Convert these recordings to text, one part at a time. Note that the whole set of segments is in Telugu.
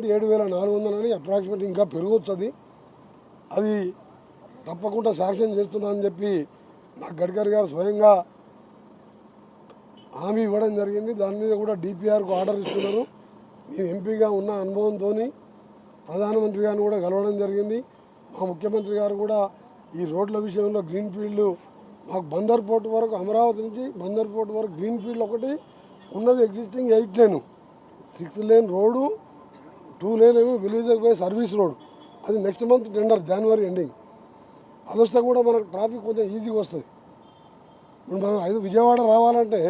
7,400 అని అప్రాక్సిమేట్ ఇంకా పెరగొచ్చు. అది తప్పకుండా శాంక్షన్ చేస్తున్నానని చెప్పి నాకు గడ్కరీ గారు స్వయంగా హామీ ఇవ్వడం జరిగింది. దాని మీద కూడా డిపిఆర్కు ఆర్డర్ ఇస్తున్నారు. నేను ఎంపీగా ఉన్న అనుభవంతో ప్రధానమంత్రి గారిని కూడా కలవడం జరిగింది. మా ముఖ్యమంత్రి గారు కూడా ఈ రోడ్ల విషయంలో గ్రీన్ ఫీల్డ్ మాకు బందర్ పోర్ట్ వరకు, అమరావతి నుంచి బందర్ పోర్ట్ వరకు గ్రీన్ ఫీల్డ్ ఒకటి ఉన్నది, ఎగ్జిస్టింగ్ 8 లేను, 6 లేన్ రోడ్డు, 2 లేన్ ఏమో విలేజ్ పోయే సర్వీస్ రోడ్. అది నెక్స్ట్ మంత్ టెండర్, జనవరి ఎండింగ్. అది వస్తే కూడా మనకు ట్రాఫిక్ కొంచెం ఈజీగా వస్తుంది. ఇప్పుడు మనం విజయవాడ రావాలంటే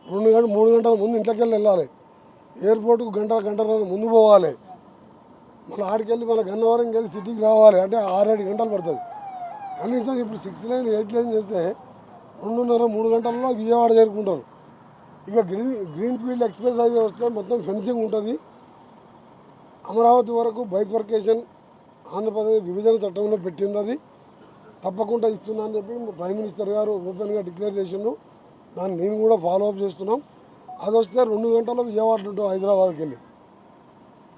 2 గంటలు 3 గంటల ముందు ఇంట్లోకి వెళ్ళాలి. ఎయిర్పోర్ట్కు గంటన్నర ముందు పోవాలి. మళ్ళీ ఆడికెళ్ళి మళ్ళీ గన్నవరంకి వెళ్ళి సిటీకి రావాలి అంటే 6-7 గంటలు పడుతుంది. కనీసం ఇప్పుడు 6 లేన్ 8 లేన్ చేస్తే 2:30-3 గంటల్లో విజయవాడ చేరుకుంటారు. ఇక గ్రీన్ ఫీల్డ్ ఎక్స్ప్రెస్ హైవే వస్తే మొత్తం ఫెన్సింగ్ ఉంటుంది. అమరావతి వరకు బైఫర్కేషన్ ఆంధ్రప్రదేశ్ విభజన చట్టంలో పెట్టింది. అది తప్పకుండా ఇస్తున్నా అని చెప్పి ప్రైమ్ మినిస్టర్ గారు ఓపెన్గా డిక్లేర్ చేసిండు. దాన్ని నేను కూడా ఫాలో అప్ చేస్తున్నాం. అది వస్తే 2 గంటల్లో విజయవాడ ఉంటాం హైదరాబాద్కి వెళ్ళి.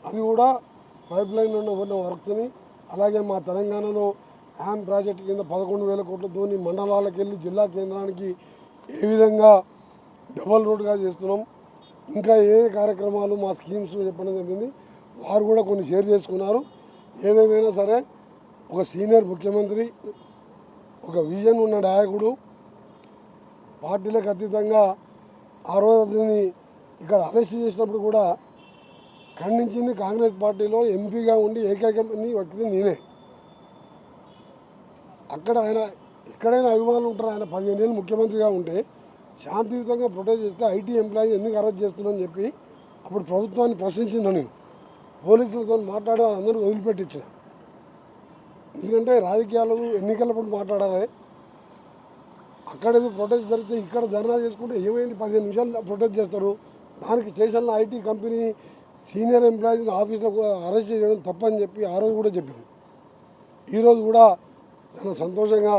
అది కూడా పైప్ లైన్ ఉన్న వర్క్స్ని, అలాగే మా తెలంగాణలో హ్యామ్ ప్రాజెక్టు కింద 11,000 కోట్లతో మండలాలకు వెళ్ళి జిల్లా కేంద్రానికి ఏ విధంగా డబల్ రోడ్గా చేస్తున్నాం. ఇంకా ఏ కార్యక్రమాలు మా స్కీమ్స్ చెప్పడం జరిగింది. వారు కూడా కొన్ని షేర్ చేసుకున్నారు. ఏదేమైనా సరే ఒక సీనియర్ ముఖ్యమంత్రి, ఒక విజన్ ఉన్న నాయకుడు, పార్టీలకు అతీతంగా ఆ రోజు అతన్ని ఇక్కడ అరెస్ట్ చేసినప్పుడు కూడా ఖండించింది కాంగ్రెస్ పార్టీలో ఎంపీగా ఉండి ఏకైక వ్యక్తి నేనే. అక్కడ ఆయన ఎక్కడైనా అభిమానులు ఉంటారు. ఆయన 15 ఏళ్ళు ముఖ్యమంత్రిగా ఉంటే శాంతియుతంగా ప్రొటెస్ట్ చేస్తే ఐటీ ఎంప్లాయీ ఎందుకు అరెస్ట్ చేస్తున్నానని చెప్పి అప్పుడు ప్రభుత్వాన్ని ప్రశ్నించింది. నేను పోలీసులతో మాట్లాడి వాళ్ళందరూ వదిలిపెట్టించిన. ఎందుకంటే రాజకీయాలు ఎన్నికలప్పుడు మాట్లాడాలి. అక్కడేదో ప్రొటెస్ట్ జరిగితే ఇక్కడ ధర్నా చేసుకుంటే ఏమైంది, 15 నిమిషాలు ప్రొటెస్ట్ చేస్తారు. దానికి స్టేషన్లో ఐటీ కంపెనీ సీనియర్ ఎంప్లాయీస్ని ఆఫీస్లో అరెస్ట్ చేయడం తప్పని చెప్పి ఆ రోజు కూడా చెప్పింది. ఈరోజు కూడా చాలా సంతోషంగా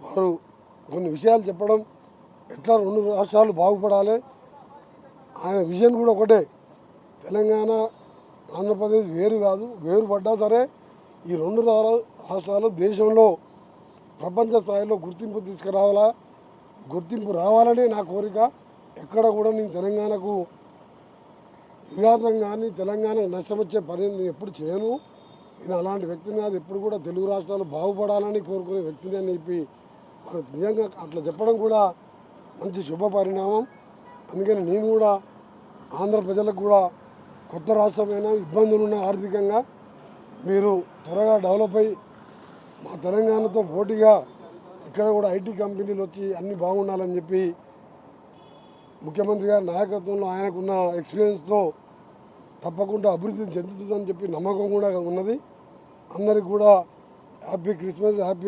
వారు కొన్ని విషయాలు చెప్పడం, ఎట్లా 2 రాష్ట్రాలు బాగుపడాలి. ఆయన విజన్ కూడా ఒకటే, తెలంగాణ ఆంధ్రప్రదేశ్ వేరు కాదు, వేరుపడ్డా సరే ఈ 2 రాష్ట్రాలు దేశంలో ప్రపంచ స్థాయిలో గుర్తింపు తీసుకురావాలా, గుర్తింపు రావాలనే నా కోరిక. ఎక్కడ కూడా నేను తెలంగాణకు విఘాతం కానీ తెలంగాణకు నష్టం వచ్చే పని నేను ఎప్పుడు చేయను. నేను అలాంటి వ్యక్తిని కాదు. ఎప్పుడు కూడా తెలుగు రాష్ట్రాలు బాగుపడాలని కోరుకునే వ్యక్తిని అని చెప్పి మనకు నిజంగా అట్లా చెప్పడం కూడా మంచి శుభ పరిణామం. అందుకని నేను కూడా ఆంధ్ర ప్రజలకు కూడా కొత్త రాష్ట్రమైన ఇబ్బందులున్న ఆర్థికంగా మీరు త్వరగా డెవలప్ అయ్యి మా తెలంగాణతో పోటీగా ఇక్కడ కూడా ఐటీ కంపెనీలు వచ్చి అన్నీ బాగుండాలని చెప్పి ముఖ్యమంత్రి గారి నాయకత్వంలో ఆయనకున్న ఎక్స్పీరియన్స్తో తప్పకుండా అభివృద్ధి చెందుతుందని చెప్పి నమ్మకం కూడా ఉన్నది. అందరికి కూడా హ్యాపీ క్రిస్మస్, హ్యాపీ